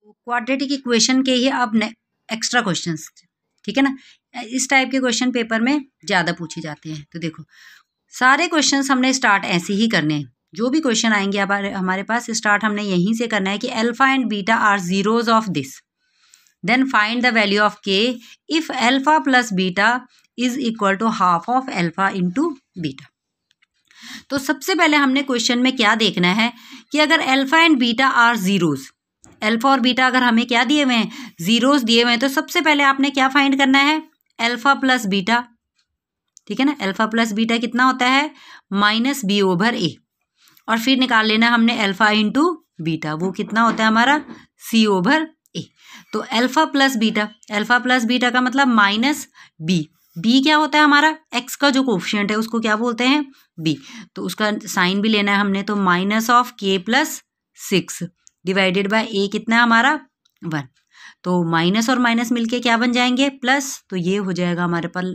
Quadratic equation के ही अब extra questions, ठीक है ना, इस टाइप के क्वेश्चन पेपर में ज़्यादा पूछे जाते हैं। तो देखो सारे क्वेश्चंस हमने स्टार्ट ऐसे ही करने हैं, जो भी क्वेश्चन आएंगे हमारे पास स्टार्ट हमने यहीं से करना है कि alpha and beta are zeros of this, then find the value of K if alpha plus beta is equal to half of alpha into beta. तो सबसे पहले हमने क्वेश्चन में क्या देखना है कि अगर alpha and beta are zeros, alpha और बीटा अगर हमें क्या दिए हुए हैं, जीरोज दिए हुए हैं, तो सबसे पहले आपने क्या फाइंड करना है, अल्फा प्लस बीटा, ठीक है ना। अल्फा प्लस बीटा कितना होता है, माइनस बी ओवर ए, और फिर निकाल लेना हमने अल्फा इंटू बीटा, वो कितना होता है हमारा सी ओवर ए। तो अल्फा प्लस बीटा का मतलब माइनस बी, बी क्या होता है हमारा एक्स का जो कोफिशिएंट है उसको क्या बोलते हैं, बी, तो उसका साइन भी लेना है हमने, तो माइनस ऑफ के प्लस 6 डिवाइडेड बाय ए कितना है हमारा 1, तो माइनस और माइनस मिलके क्या बन जाएंगे प्लस, तो ये हो जाएगा हमारे पास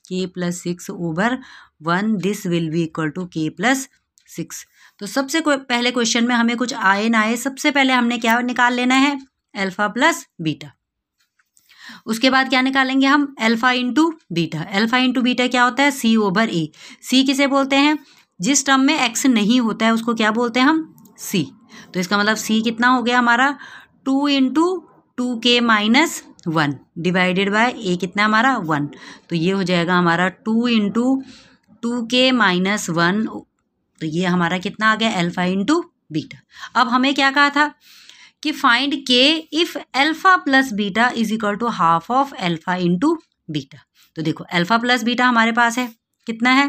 k plus 6 over 1, this will be equal to k plus 6। तो सबसे पहले क्वेश्चन में हमें कुछ आए ना आए, सबसे पहले हमने क्या निकाल लेना है, अल्फा प्लस बीटा। उसके बाद क्या निकालेंगे हम, alpha into beta. Alpha into beta क्या होता है, सी ओवर ए। सी किसे बोलते हैं, जिस टर्म में एक्स नहीं होता है उसको क्या बोलते हैं हम, सी। तो इसका मतलब सी कितना हो गया हमारा 2 into 2k minus 1 divided by A कितना हमारा 1, तो ये हो जाएगा हमारा 2 इंटू 2k माइनस 1, तो ये हमारा कितना आ गया अल्फा इंटू बीटा। अब हमें क्या कहा था कि find k if alpha plus beta is equal to half of alpha into beta. तो देखो अल्फा प्लस बीटा हमारे पास है कितना है,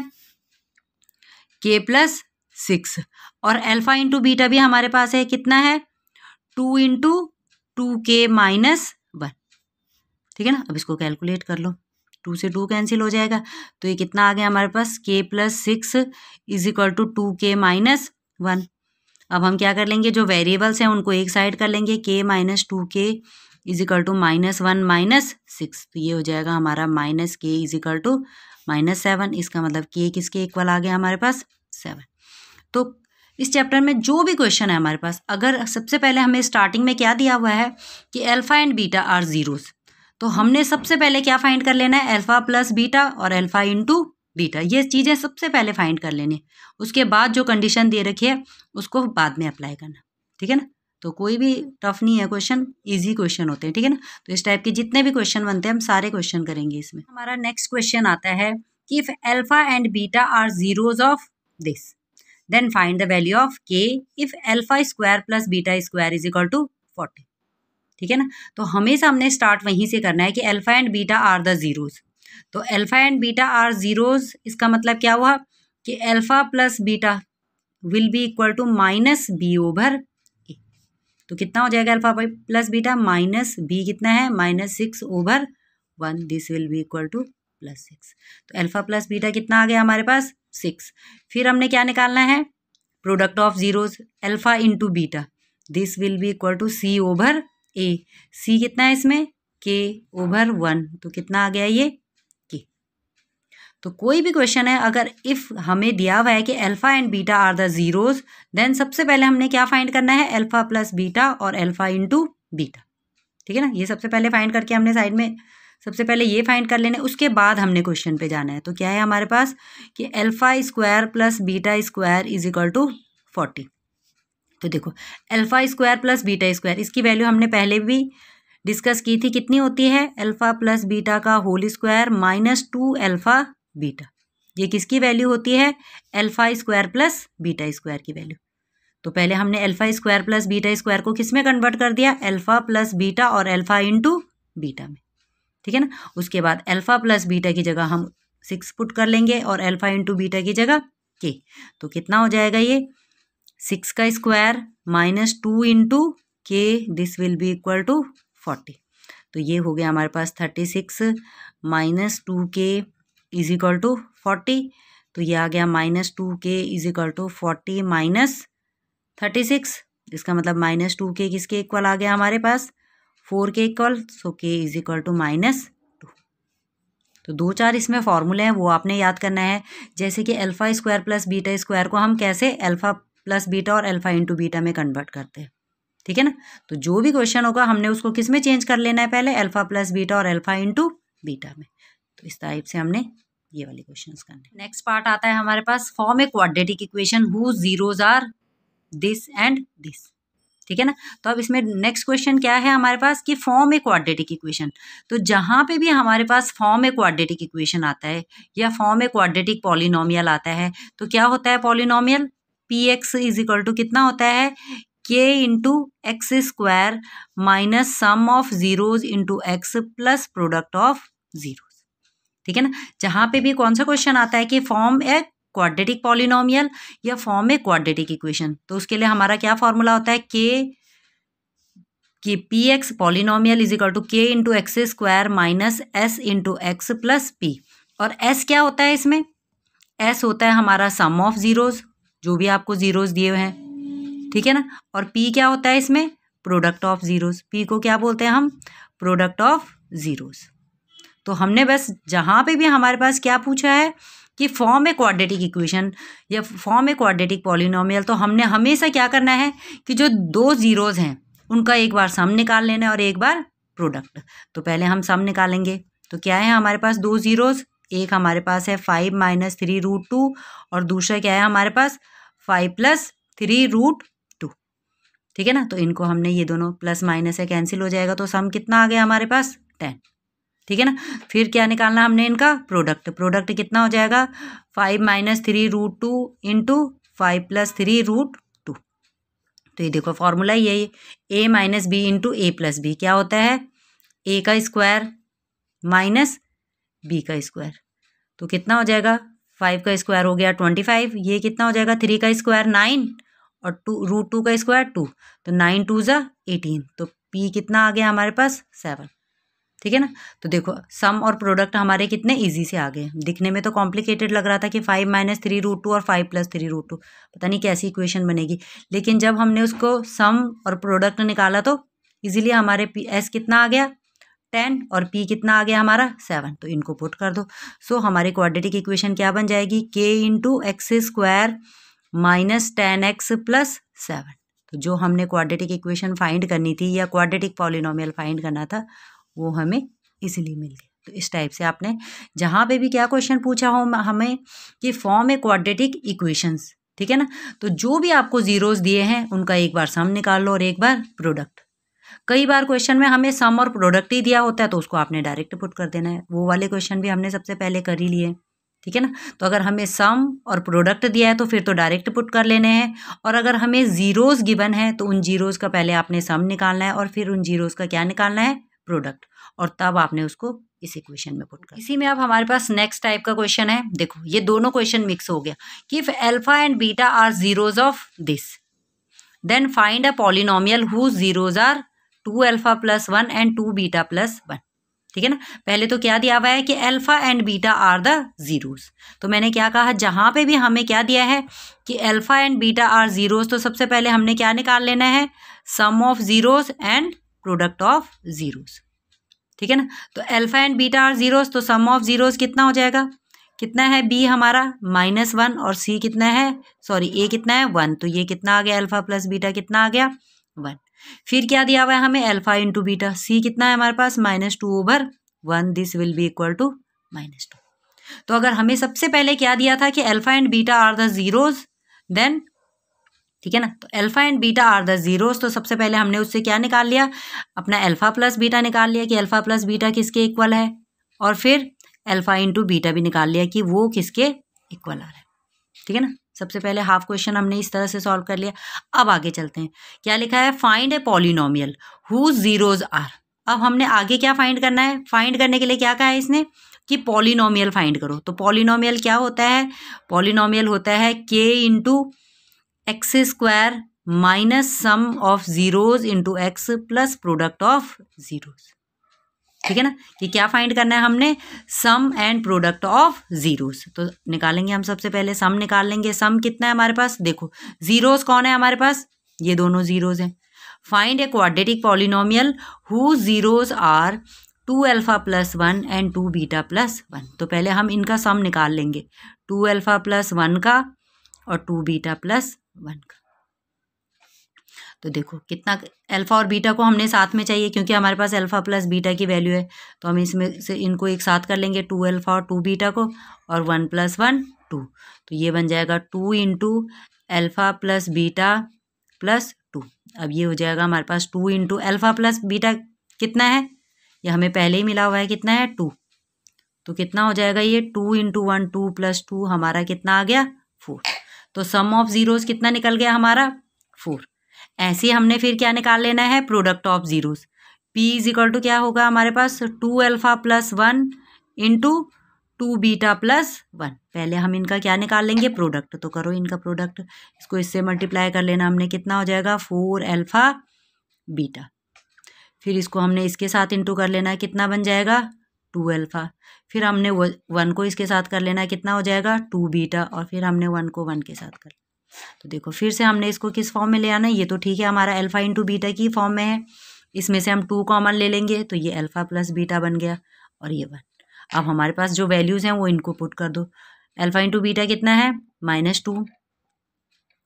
के प्लस 6, और अल्फा इंटू बीटा भी हमारे पास है कितना है, 2 इंटू 2k माइनस 1, ठीक है ना। अब इसको कैलकुलेट कर लो, 2 से 2 कैंसिल हो जाएगा, तो ये कितना आ गया हमारे पास, k plus 6 is equal to 2k minus 1। अब हम क्या कर लेंगे, जो वेरिएबल्स हैं उनको एक साइड कर लेंगे, k minus 2k is equal to minus 1 minus 6, तो ये हो जाएगा हमारा minus k is equal to minus 7। इसका मतलब k किसके इक्वल आ गया हमारे पास 7। तो इस चैप्टर में जो भी क्वेश्चन है हमारे पास, अगर सबसे पहले हमें स्टार्टिंग में क्या दिया हुआ है कि alpha and beta are zeros, तो हमने सबसे पहले क्या फाइंड कर लेना है, अल्फा प्लस बीटा और अल्फा इंटू बीटा, ये चीज़ें सबसे पहले फाइंड कर लेनी। उसके बाद जो कंडीशन दे रखी है उसको बाद में अप्लाई करना, ठीक है ना। तो कोई भी टफ नहीं है क्वेश्चन, इजी क्वेश्चन होते हैं, ठीक है ना। तो इस टाइप के जितने भी क्वेश्चन बनते हैं हम सारे क्वेश्चन करेंगे इसमें। हमारा नेक्स्ट क्वेश्चन आता है कि if alpha and beta are zeros of this, then find the value of K if alpha square plus beta square is equal to 40, ठीक है ना। तो हमेशा हमने स्टार्ट वहीं से करना है कि alpha and beta are the zeros, तो alpha and beta are zeros, इसका मतलब क्या हुआ कि alpha plus beta will be equal to minus B over A, तो कितना हो जाएगा alpha plus beta, minus B कितना है minus 6 over 1, this will be equal to plus 6। तो अल्फा प्लस बीटा कितना आ गया हमारे पास 6। फिर हमने क्या निकालना है, product of zeros, alpha into beta, this will be equal to C over A, C कितना है इसमें के ओवर 1, तो कितना आ गया ये के। तो कोई भी क्वेश्चन है अगर इफ हमें दिया हुआ है कि alpha and beta are the zeros, then सबसे पहले हमने क्या फाइंड करना है, अल्फा प्लस बीटा और अल्फा इंटू बीटा, ठीक है ना। ये सबसे पहले फाइंड करके हमने साइड में सबसे पहले ये फाइंड कर लेने, उसके बाद हमने क्वेश्चन पे जाना है। तो क्या है हमारे पास कि alpha square plus beta square is equal to 40। तो देखो alpha square plus beta square, इसकी वैल्यू हमने पहले भी डिस्कस की थी, कितनी होती है, अल्फा प्लस बीटा का whole square minus 2 alpha beta, ये किसकी वैल्यू होती है, alpha square plus beta square की वैल्यू। तो पहले हमने alpha square plus beta square को किस में कन्वर्ट कर दिया, अल्फा प्लस बीटा और अल्फा इंटू बीटा में, ठीक है ना। उसके बाद अल्फा प्लस बीटा की जगह हम 6 पुट कर लेंगे और अल्फा इंटू बीटा की जगह के, तो कितना हो जाएगा ये 6 का square minus 2 into k, this will be equal to 40। तो ये हो गया हमारे पास 36 minus 2k is equal to 40, तो ये आ गया minus 2k is equal to 40 minus 36, इसका मतलब माइनस 2k किसके इक्वल आ गया हमारे पास 4k equal, so k is equal to minus 2। तो 2-4 इसमें फॉर्मूले हैं वो आपने याद करना है, जैसे कि alpha square plus beta square को हम कैसे अल्फा प्लस बीटा और अल्फा इंटू बीटा में कन्वर्ट करते हैं, ठीक है ना। तो जो भी क्वेश्चन होगा हमने उसको किस में चेंज कर लेना है पहले, अल्फा प्लस बीटा और अल्फा इंटू बीटा में। तो इस टाइप से हमने ये वाले क्वेश्चंस करने। नेक्स्ट पार्ट आता है हमारे पास, form a quadratic equation whose zeros are this and this. ठीक है ना। तो अब इसमें नेक्स्ट क्वेश्चन क्या है हमारे पास कि फॉर्म ए क्वाड्रेटिक इक्वेशन। तो जहां पे भी हमारे पास फॉर्म ए क्वाड्रेटिक इक्वेशन आता है या फॉर्म ए क्वाड्रेटिक पॉलिनोमियल आता है तो क्या होता है polynomial, p x is equal to कितना होता है, k into x square minus sum of zeros into x plus product of zeros. ठीक है ना। जहां पे भी कौन सा क्वेश्चन आता है कि फॉर्म ए क्वाड्रेटिक पॉलिनोमियल या फॉर्म ए क्वाड्रेटिक इक्वेशन, तो उसके लिए हमारा क्या फॉर्मूला होता है, कि P X polynomial is equal to K into x square minus S into x plus P. और एस क्या होता है इसमें, एस होता है हमारा सम ऑफ जीरोज, जो भी आपको जीरोज दिए हुए हैं। ठीक है ना। और पी क्या होता है इसमें, प्रोडक्ट ऑफ जीरोज, पी को क्या बोलते हैं हम, प्रोडक्ट ऑफ जीरोज। तो हमने बस जहां पे भी हमारे पास क्या पूछा है कि फॉर्म ए क्वाड्रेटिक इक्वेशन या फॉर्म ए क्वाड्रेटिक पॉलिनोमियल, तो हमने हमेशा क्या करना है कि जो दो जीरोज हैं उनका एक बार सम निकाल लेना है और एक बार प्रोडक्ट। तो पहले हम सम निकालेंगे। तो क्या है हमारे पास दो जीरोज, एक हमारे पास है 5 माइनस 3 रूट 2 और दूसरा क्या है हमारे पास 5 प्लस 3 रूट 2। ठीक है ना। तो इनको हमने ये दोनों प्लस माइनस है कैंसिल हो जाएगा, तो सम कितना आ गया हमारे पास 10। ठीक है ना। फिर क्या निकालना हमने इनका प्रोडक्ट, प्रोडक्ट कितना हो जाएगा 5 minus 3 root 2 into 5 plus 3 root 2। तो ये देखो फॉर्मूला यही है, a minus b into a plus b क्या होता है, ए का स्क्वायर माइनस बी का स्क्वायर। तो कितना हो जाएगा, 5 का स्क्वायर हो गया 25, ये कितना हो जाएगा 3 का स्क्वायर 9 और 2 रूट 2 का स्क्वायर 2, तो 9 2 ज़ा 18। तो पी कितना आ गया हमारे पास 7। ठीक है ना। तो देखो सम और प्रोडक्ट हमारे कितने इजी से आ गए। दिखने में तो कॉम्प्लिकेटेड लग रहा था कि 5 माइनस 3 रूट 2 और 5 प्लस 3 रूट 2, पता नहीं कैसी इक्वेशन बनेगी, लेकिन जब हमने उसको सम और प्रोडक्ट निकाला तो इजीली हमारे पी एस कितना आ गया 10 और पी कितना आ गया हमारा 7। तो इनको पुट कर दो। सो हमारी क्वाड्रेटिक इक्वेशन क्या बन जाएगी, के into x square minus 10x plus 7। तो जो हमने क्वाड्रेटिक इक्वेशन फाइंड करनी थी या क्वाड्रेटिक पॉलिनोमियल फाइंड करना था वो हमें इजीली मिल गया। तो इस टाइप से आपने जहाँ पे भी क्या क्वेश्चन पूछा हो हमें कि फॉर्म ए क्वाड्रेटिक इक्वेशंस, ठीक है ना, तो जो भी आपको जीरोस दिए हैं उनका एक बार सम निकाल लो और एक बार प्रोडक्ट। कई बार क्वेश्चन में हमें सम और प्रोडक्ट ही दिया होता है तो उसको आपने डायरेक्ट पुट कर देना है, वो वाले क्वेश्चन भी हमने सबसे पहले कर ही लिए। ठीक है ना। तो अगर हमें सम और प्रोडक्ट दिया है तो फिर तो डायरेक्ट पुट कर लेने हैं, और अगर हमें जीरोस गिवन है तो उन जीरोस का पहले आपने सम निकालना है और फिर उन जीरोस का क्या निकालना है, प्रोडक्ट, और तब आपने उसको इस इक्वेशन में पुट कर। इसी में अब हमारे पास नेक्स्ट टाइप का क्वेश्चन है। देखो ये दोनों क्वेश्चन मिक्स हो गया कि if alpha and beta are zeros of this then find a polynomial whose zeros are 2 alpha plus 1 and 2 beta plus 1। ठीक है ना। पहले तो क्या दिया हुआ है कि alpha and beta are the zeros. तो मैंने क्या कहा, जहां पे भी हमें क्या दिया है कि alpha and beta are zeros, तो सबसे पहले हमने क्या निकाल लेना है, sum of zeros and product of zeros. ठीक है ना। तो alpha and beta are zeros, तो सम ऑफ जीरोस कितना हो जाएगा, कितना है बी हमारा -1 और सी कितना है, सॉरी ए कितना है 1, तो ये कितना आ गया अल्फा प्लस बीटा कितना आ गया 1। फिर क्या दिया हुआ है हमें अल्फा इंटू बीटा, सी कितना है हमारे पास -2/1, this will be equal to -2। तो अगर हमें सबसे पहले क्या दिया था कि alpha and beta are the zeros then, ठीक है ना, तो alpha and beta are the zeros, तो सबसे पहले हमने उससे क्या निकाल लिया, अपना अल्फा प्लस बीटा निकाल लिया कि अल्फा प्लस बीटा किसके इक्वल है, और फिर अल्फा इंटू बीटा भी निकाल लिया कि वो किसके इक्वल आ रहा है। ठीक है ना। सबसे पहले हाफ क्वेश्चन हमने इस तरह से सॉल्व कर लिया। अब आगे चलते हैं, क्या लिखा है, find a polynomial whose zeros are. अब हमने आगे क्या फाइंड करना है, फाइंड करने के लिए क्या कहा है इसने कि पॉलिनोमियल फाइंड करो। तो पॉलिनोमियल क्या होता है, पॉलिनोमियल होता है k into x square minus sum of zeros into x plus product of zeros. ठीक है ना। कि क्या फाइंड करना है हमने, सम एंड प्रोडक्ट ऑफ जीरोज। तो निकालेंगे हम सबसे पहले सम निकाल लेंगे। सम कितना है हमारे पास, देखो जीरोज कौन है हमारे पास, ये दोनों जीरोज हैं। Find a quadratic polynomial who zeros are 2 alpha plus 1 and 2 beta plus 1। तो पहले हम इनका सम निकाल लेंगे, 2 अल्फा प्लस 1 का और 2 बीटा प्लस 1 का। तो देखो कितना, अल्फ़ा और बीटा को हमने साथ में चाहिए क्योंकि हमारे पास अल्फ़ा प्लस बीटा की वैल्यू है, तो हम इसमें से इनको एक साथ कर लेंगे, 2 अल्फ़ा और 2 बीटा को, और 1 + 1 2, तो ये बन जाएगा 2 × अल्फ़ा प्लस बीटा प्लस 2। अब ये हो जाएगा हमारे पास 2 × अल्फ़ा प्लस बीटा कितना है, ये हमें पहले ही मिला हुआ है, कितना है 2, तो कितना हो जाएगा ये 2 × 1 2 + 2 हमारा कितना आ गया 4। तो सम ऑफ ज़ीरोज़ कितना निकल गया हमारा 4। ऐसे हमने फिर क्या निकाल लेना है, प्रोडक्ट ऑफ ज़ीरोज़। P = क्या होगा हमारे पास 2 अल्फ़ा + 1 × 2 बीटा + 1। पहले हम इनका क्या निकाल लेंगे, प्रोडक्ट, तो करो इनका प्रोडक्ट, इसको इससे मल्टीप्लाई कर लेना हमने, कितना हो जाएगा 4 अल्फ़ा बीटा, फिर इसको हमने इसके साथ इंटू कर लेना है, कितना बन जाएगा 2 अल्फ़ा, फिर हमने 1 को इसके साथ कर लेना है, कितना हो जाएगा 2 बीटा, और फिर हमने 1 को 1 के साथ कर लेना। तो देखो फिर से हमने इसको किस फॉर्म में ले आना है, ये तो ठीक है हमारा अल्फ़ा × बीटा की फॉर्म में है, इसमें से हम 2 कॉमन ले लेंगे, तो ये अल्फ़ा प्लस बीटा बन गया, और ये 1। अब हमारे पास जो वैल्यूज़ हैं वो इनको पुट कर दो, अल्फ़ा × बीटा कितना है -2,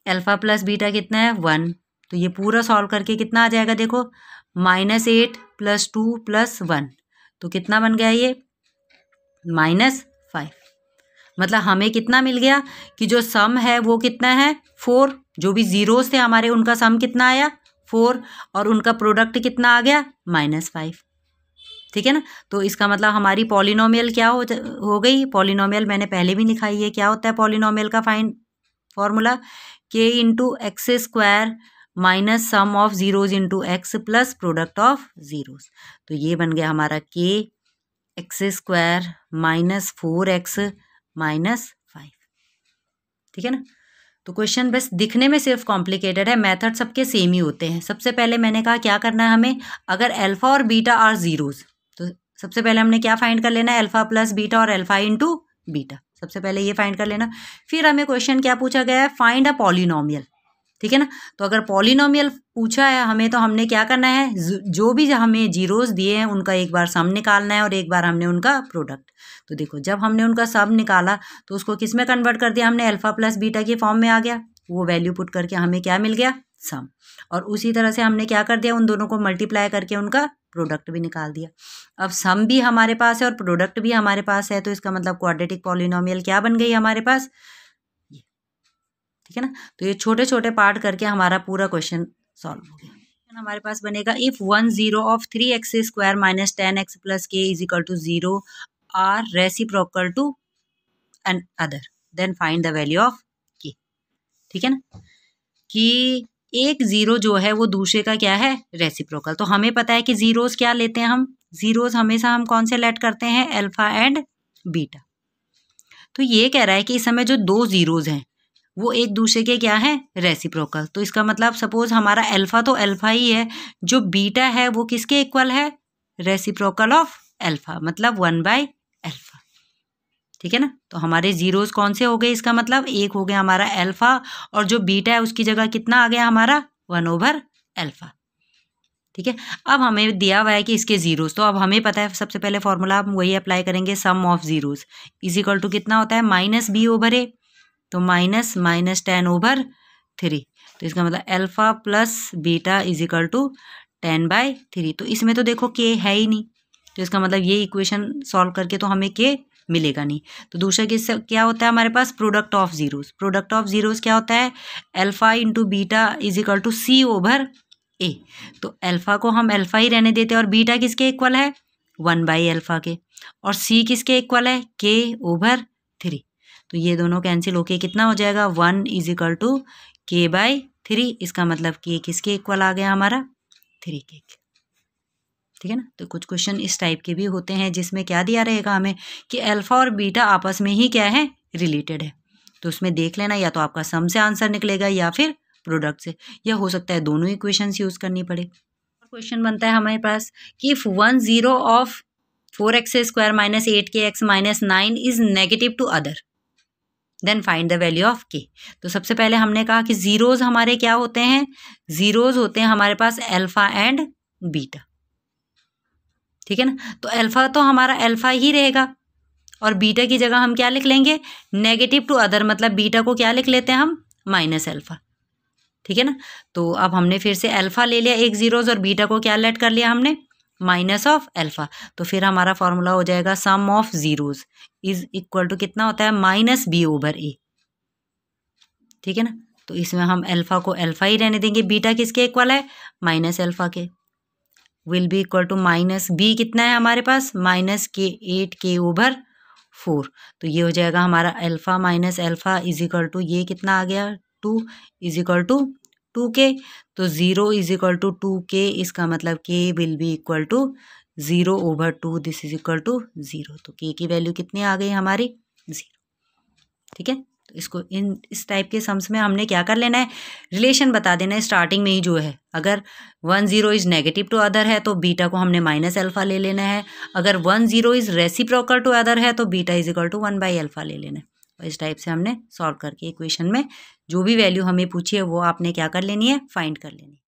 अल्फ़ा प्लस बीटा कितना है 1, तो ये पूरा सॉल्व करके कितना आ जाएगा, देखो -8 + 2 + 1, तो कितना बन गया ये -5। मतलब हमें कितना मिल गया कि जो सम है वो कितना है 4, जो भी ज़ीरोज़ थे हमारे उनका सम कितना आया 4, और उनका प्रोडक्ट कितना आ गया -5। ठीक है ना, तो इसका मतलब हमारी पॉलिनोमियल क्या हो गई, पॉलिनोमियल मैंने पहले भी लिखाई है, क्या होता है पॉलिनोमियल का find formula, k × x² minus sum of zeros × x plus product of zeros. तो ये बन गया हमारा k x² - 4x - 5। ठीक है ना, तो क्वेश्चन बस दिखने में सिर्फ कॉम्प्लिकेटेड है, मेथड सबके सेम ही होते हैं। सबसे पहले मैंने कहा क्या करना है हमें, अगर अल्फ़ा और बीटा आर ज़ीरोज़, तो सबसे पहले हमने क्या फाइंड कर लेना है, अल्फ़ा प्लस बीटा और अल्फ़ा × बीटा, सबसे पहले ये फाइंड कर लेना। फिर हमें क्वेश्चन क्या पूछा गया है, फाइंड अ पॉलिनोमियल। ठीक है ना, तो अगर पॉलिनोमियल पूछा है हमें, तो हमने क्या करना है, जो भी हमें जीरोज़ दिए हैं उनका एक बार सम निकालना है और एक बार हमने उनका प्रोडक्ट। तो देखो जब हमने उनका सम निकाला तो उसको किस में कन्वर्ट कर दिया हमने, अल्फ़ा प्लस बीटा की फॉर्म में आ गया, वो वैल्यू पुट करके हमें क्या मिल गया, सम। और उसी तरह से हमने क्या कर दिया, उन दोनों को मल्टीप्लाई करके उनका प्रोडक्ट भी निकाल दिया। अब सम भी हमारे पास है और प्रोडक्ट भी हमारे पास है, तो इसका मतलब क्वाड्रेटिक पॉलिनोमियल क्या बन गई हमारे पास, ये। ठीक है ना, तो ये छोटे छोटे पार्ट करके हमारा पूरा क्वेश्चन सॉल्व हो गया। हमारे पास बनेगा if 1 0 of 3x² - 10x + k = 0 are reciprocal to another, then find the value of k। ठीक है ना, कि एक ज़ीरो जो है वो दूसरे का क्या है, रेसिप्रोकल। तो हमें पता है कि ज़ीरोज़ क्या लेते हैं हम, ज़ीरोज़ हमेशा हम कौन से लेट करते हैं, अल्फ़ा एंड बीटा। तो ये कह रहा है कि इस समय जो 2 ज़ीरोज़ हैं वो एक दूसरे के क्या है, रेसिप्रोकल। तो इसका मतलब सपोज हमारा अल्फ़ा तो अल्फ़ा ही है, जो बीटा है वो किसके इक्वल है, रेसिप्रोकल ऑफ अल्फ़ा, मतलब 1/अल्फ़ा। ठीक है ना, तो हमारे ज़ीरोज़ कौन से हो गए, इसका मतलब एक हो गया हमारा अल्फ़ा, और जो बीटा है उसकी जगह कितना आ गया हमारा 1/अल्फ़ा। ठीक है, अब हमें दिया हुआ है कि इसके ज़ीरोज़, तो अब हमें पता है सबसे पहले फॉर्मूला हम वही अप्लाई करेंगे, सम ऑफ ज़ीरोज़ = कितना होता है -b/a, तो -10/3। तो इसका मतलब अल्फ़ा प्लस बीटा = 10/3। तो इसमें तो देखो k है ही नहीं, तो इसका मतलब ये इक्वेशन सॉल्व करके तो हमें k मिलेगा नहीं। तो दूसरा किससे क्या होता है हमारे पास, product of zeros. Product of zeros क्या होता है, अल्फ़ा × बीटा = c/a। तो अल्फ़ा को हम अल्फ़ा ही रहने देते हैं, और बीटा किसके इक्वल है, 1/अल्फ़ा के, और c किसके इक्वल है, k/3। तो ये दोनों कैंसिल होके कितना हो जाएगा, 1 = k/3। इसका मतलब k किसके इक्वल आ गया हमारा, 3 के। ठीक है ना, तो कुछ क्वेश्चन इस टाइप के भी होते हैं जिसमें क्या दिया रहेगा हमें कि अल्फ़ा और बीटा आपस में ही क्या है, रिलेटेड है। तो उसमें देख लेना, या तो आपका सम से आंसर निकलेगा या फिर प्रोडक्ट से, या हो सकता है दोनों इक्वेशंस यूज़ करनी पड़े। क्वेश्चन बनता है हमारे पास कि if 1 0 of 4x² - 8kx - 9 is negative to other, then find the value of k। तो सबसे पहले हमने कहा कि ज़ीरोज़ हमारे क्या होते हैं, ज़ीरोज़ होते हैं हमारे पास अल्फ़ा एंड बीटा। ठीक है ना, तो अल्फ़ा तो हमारा अल्फ़ा ही रहेगा, और बीटा की जगह हम क्या लिख लेंगे, नेगेटिव टू अदर, मतलब बीटा को क्या लिख लेते हैं हम, -अल्फ़ा। ठीक है ना। तो अब हमने फिर से अल्फ़ा ले लिया एक ज़ीरोज़ और बीटा को क्या लेट कर लिया हमने, माइनस ऑफ अल्फ़ा। तो फिर हमारा फॉर्मूला हो जाएगा sum of zeros is equal to कितना होता है, माइनस बी ओवर ए। ठीक है ना। तो इसमें हम अल्फ़ा को अल्फ़ा ही रहने देंगे, बीटा किसके इक्वल है, माइनस अल्फ़ा के, will be equal to minus B कितना है हमारे पास, माइनस के 8 ओवर 4। तो ये हो जाएगा हमारा alpha minus alpha is equal to ये कितना आ गया 2 इज इक्वल टू 2k। तो 0 इज इक्वल टू 2k, इसका मतलब k will be equal to 0 over 2, this is equal to 0। तो k की वैल्यू कितनी आ गई हमारी 0। ठीक है। तो इसको इस टाइप के सम्स में हमने क्या कर लेना है, रिलेशन बता देना है स्टार्टिंग में ही जो है। अगर 1 0 इज नेगेटिव टू अदर है तो बीटा को हमने माइनस अल्फ़ा ले लेना है। अगर 1 0 इज रेसिप्रोकल टू अदर है तो beta is equal to 1 by alpha ले लेना है। और इस टाइप से हमने सॉल्व करके इक्वेशन में जो भी वैल्यू हमें पूछी है वो आपने क्या कर लेनी है, फाइंड कर लेनी है।